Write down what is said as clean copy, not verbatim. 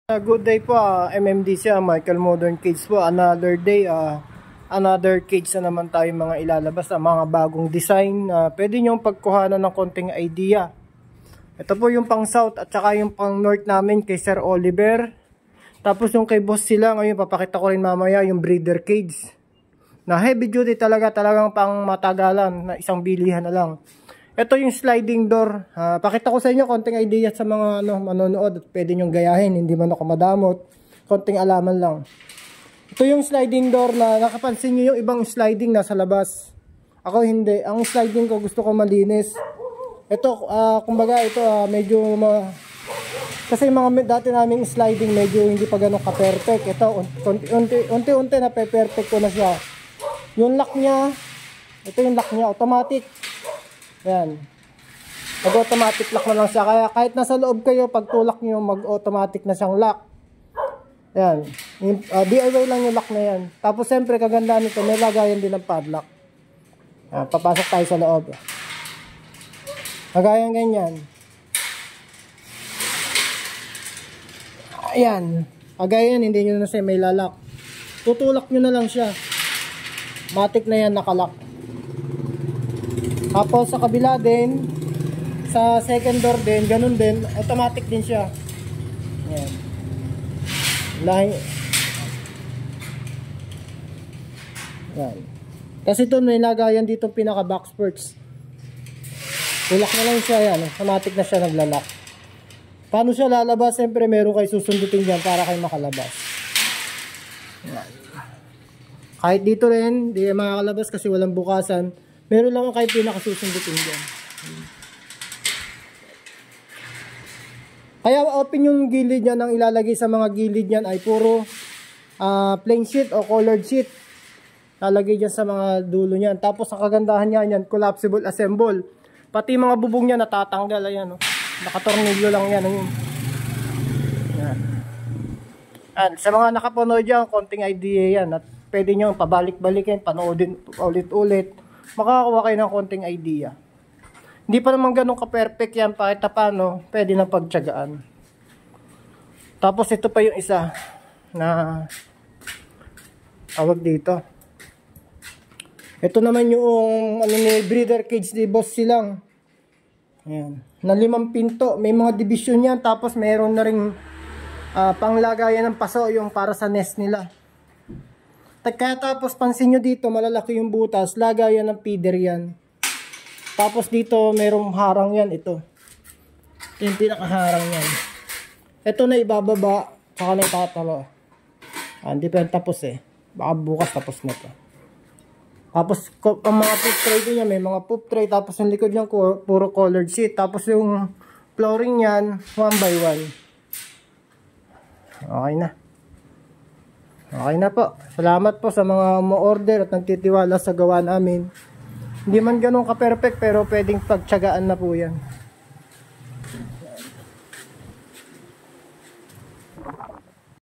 Good day po, MMDC, Michael Modern Cage po. Another day, another cage na naman tayo mga ilalabas, mga bagong design. Pwede nyo pagkuhanan ng konting idea. Ito po yung pang south at saka yung pang north namin kay Sir Oliver. Tapos yung kay boss sila, ngayon papakita ko rin mamaya yung breeder cage. Na heavy duty talagang pang matagalan, na isang bilihan na lang. Ito yung sliding door. Pakita ko sa inyo konting idea sa mga manonood at pwede nyong gayahin, hindi man ako madamot. Konting alaman lang. Ito yung sliding door na nakapansin nyo yung ibang sliding nasa labas. Ako hindi. Ang sliding ko gusto ko malinis. Ito, kumbaga ito medyo kasi mga dati naming sliding medyo hindi pa ganun ka-perfect. Ito, unti-unti na pe-perfect ko na siya. Yung lock niya, ito yung lock niya, automatic. Yan. Mag-automatic lock na lang siya. Kaya kahit nasa loob kayo, pag tulak nyo, mag-automatic na siyang lock. Yan. DIY lang yung lock na yan. Tapos siyempre, kagandaan nito, may lagayan din ng padlock. Papasok tayo sa loob. Lagayan ganyan. Ayan. Kagayan, hindi nyo na siya may lalak. Tutulak nyo na lang siya. Matic na yan, nakalock. Tapos sa kabila din, sa second door din, ganun din, automatic din siya. Ayan. Ayan. Kasi ito may lagayan dito pinaka box perch. Tulak na lang siya, yan. Automatic na siya naglalak. Paano siya lalabas? Siyempre meron kayo susundutin dyan para kayo makalabas. Ayan. Kahit dito rin, di makakalabas kasi walang bukasan. Meron lang kayo pinakasusundutin dyan. Kaya open yung gilid niyan. Ang ilalagay sa mga gilid niyan ay puro plain sheet o colored sheet. Lalagay dyan sa mga dulo niyan. Tapos ang kagandahan niya yan, collapsible assemble. Pati mga bubong niya natatanggal. Ayan, oh. Nakatornilyo lang yan. Ayan. Ayan. Sa mga nakapanood dyan, konting idea yan. At pwede nyo pabalik-balikin, panoodin ulit-ulit. Makakakuha kayo ng konting idea. Hindi pa naman ganun ka-perfect yan, kahit paano, pwede na pagtiyagaan. Tapos ito pa yung isa na tawag dito. Ito naman yung ni breeder cage ni boss silang. Ayan. Na 5 pinto, may mga division yan, tapos mayroon na ring panglagayan ng paso yung para sa nest nila. Kaya tapos pansin nyo dito, malalaki yung butas, lagayan ng feeder yan. Tapos dito, merong harang yan, ito. Yung pinakaharang yan. Ito na ibababa, saka na itatalo. Hindi pa yung tapos eh. Baka bukas tapos na to. Tapos, ang mga poop tray din yan, may mga poop tray. Tapos yung likod niyan, puro colored sheet. Tapos yung flooring yan, 1 by 1. Okay na. Okay na po. Salamat po sa mga mo-order at nagtitiwala sa gawa namin. Hindi man ganun ka-perfect pero pwedeng pagtiyagaan na po yan.